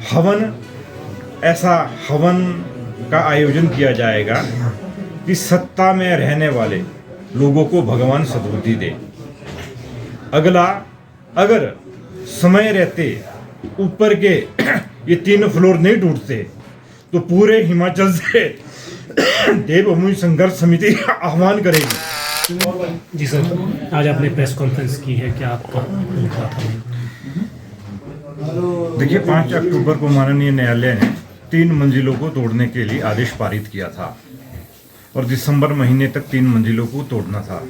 हवन, ऐसा हवन का आयोजन किया जाएगा कि सत्ता में रहने वाले लोगों को भगवान सद्बुद्धि दे। अगला, अगर समय रहते ऊपर के ये 3 फ्लोर नहीं टूटते तो पूरे हिमाचल से देवभूमि संघर्ष समिति आह्वान करेगी। जी सर, आज आपने प्रेस कॉन्फ्रेंस की है, क्या आपका मुद्दा था? देखिए, 5 अक्टूबर को माननीय न्यायालय ने 3 मंजिलों को तोड़ने के लिए आदेश पारित किया था और दिसंबर महीने तक 3 मंजिलों को तोड़ना था।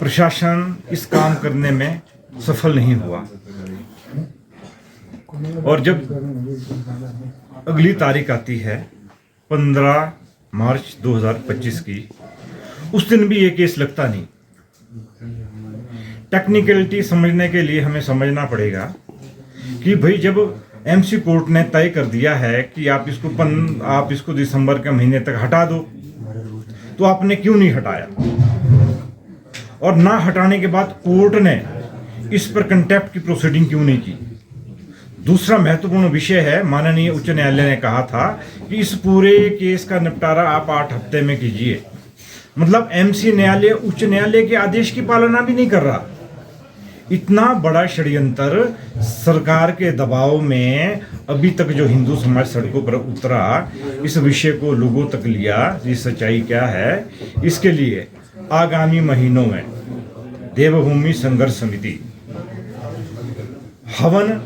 प्रशासन इस काम करने में सफल नहीं हुआ और जब अगली तारीख आती है 15 मार्च 2025 की, उस दिन भी ये केस लगता नहीं। टेक्निकलिटी समझने के लिए हमें समझना पड़ेगा कि भाई जब एमसी कोर्ट ने तय कर दिया है कि आप इसको दिसंबर के महीने तक हटा दो, तो आपने क्यों नहीं हटाया? और ना हटाने के बाद कोर्ट ने इस पर कंटेप्ट की प्रोसीडिंग क्यों नहीं की? दूसरा महत्वपूर्ण विषय है, माननीय उच्च न्यायालय ने कहा था कि इस पूरे केस का निपटारा आप 8 हफ्ते में कीजिए। मतलब एमसी न्यायालय उच्च न्यायालय के आदेश की पालना भी नहीं कर रहा। इतना बड़ा षड्यंत्र सरकार के दबाव में अभी तक जो हिंदू समाज सड़कों पर उतरा, इस विषय को लोगों तक लिया, ये सच्चाई क्या है, इसके लिए आगामी महीनों में देवभूमि संघर्ष समिति हवन,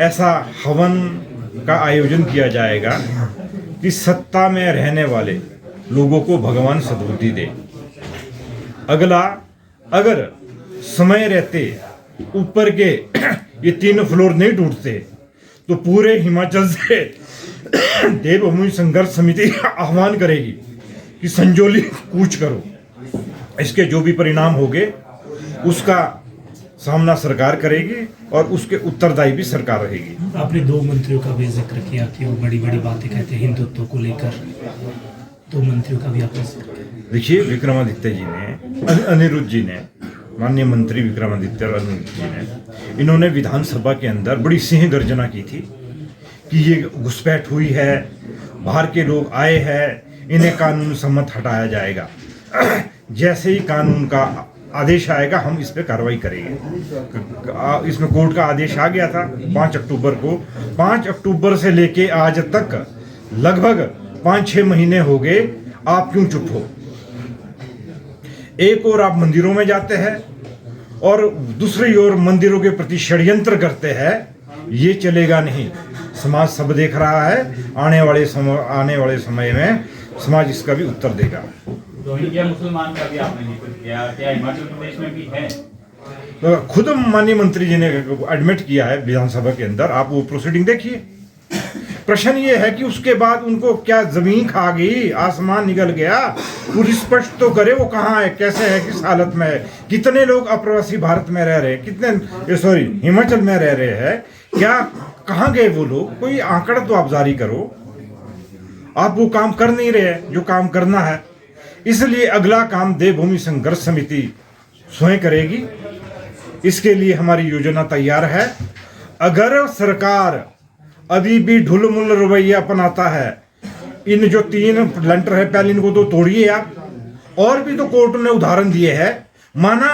ऐसा हवन का आयोजन किया जाएगा कि सत्ता में रहने वाले लोगों को भगवान सद्बुद्धि दे। अगला, अगर समय रहते ऊपर के ये 3 फ्लोर नहीं टूटते तो पूरे हिमाचल से देवभूमि संघर्ष समिति आह्वान करेगी कि संजौली कूच करो। इसके जो भी परिणाम होंगे उसका सामना सरकार करेगी और उसके उत्तरदायी भी सरकार रहेगी। आपने 2 मंत्रियों का भी जिक्र किया कि वो बड़ी बड़ी बातें कहते हैं हिंदुत्व को लेकर, 2 मंत्रियों का भी आपने जिक्र किया। देखिए, विक्रमादित्य जी ने, अनिरुद्ध जी ने, माननीय मंत्री विक्रमादित्य और अनिरुद्ध जी ने, इन्होंने विधानसभा के अंदर बड़ी सिंह गर्जना की थी कि ये घुसपैठ हुई है, बाहर के लोग आए हैं, इन्हें कानून सम्मत हटाया जाएगा। जैसे ही कानून का आदेश आएगा हम इस पर कार्रवाई करेंगे। इसमें कोर्ट का आदेश आ गया था 5 अक्टूबर को। 5 अक्टूबर से लेके आज तक लगभग 5-6 महीने हो गए, आप क्यों चुप हो? एक ओर आप मंदिरों में जाते हैं और दूसरी ओर मंदिरों के प्रति षड्यंत्र करते हैं। ये चलेगा नहीं। समाज सब देख रहा है, आने वाले समय में समाज इसका भी उत्तर देगा। रोहिंग्या मुसलमान का भी आपने जिक्र किया, क्या हिमाचल प्रदेश में भी है? तो खुद माननीय मंत्री जी ने एडमिट किया है विधानसभा के अंदर, आप वो प्रोसीडिंग देखिए। प्रश्न ये है कि उसके बाद उनको क्या जमीन खा गई, आसमान निकल गया? पूरी स्पष्ट तो करे वो कहाँ है, कैसे है, किस हालत में है, कितने लोग अप्रवासी भारत में रह रहे हैं, कितने हिमाचल में रह रहे हैं, क्या कहाँ गए वो लोग? कोई आंकड़ा तो आप जारी करो। आप वो काम कर नहीं रहे जो काम करना है। इसलिए अगला काम देवभूमि संघर्ष समिति स्वयं करेगी। इसके लिए हमारी योजना तैयार है। अगर सरकार अभी भी ढुलमुल रवैया अपनाता है, इन जो 3 लेंटर है पहले इनको तो तोड़िए आप। और भी तो कोर्ट ने उदाहरण दिए हैं। माना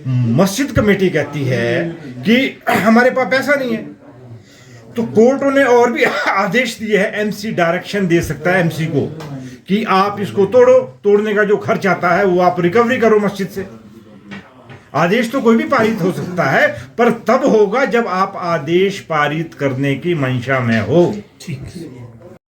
मस्जिद कमेटी कहती है कि हमारे पास पैसा नहीं है, तो कोर्टों ने और भी आदेश दिए हैं। एमसी डायरेक्शन दे सकता है एमसी को कि आप इसको तोड़ो, तोड़ने का जो खर्च आता है वो आप रिकवरी करो मस्जिद से। आदेश तो कोई भी पारित हो सकता है, पर तब होगा जब आप आदेश पारित करने की मंशा में हो। ठीक है।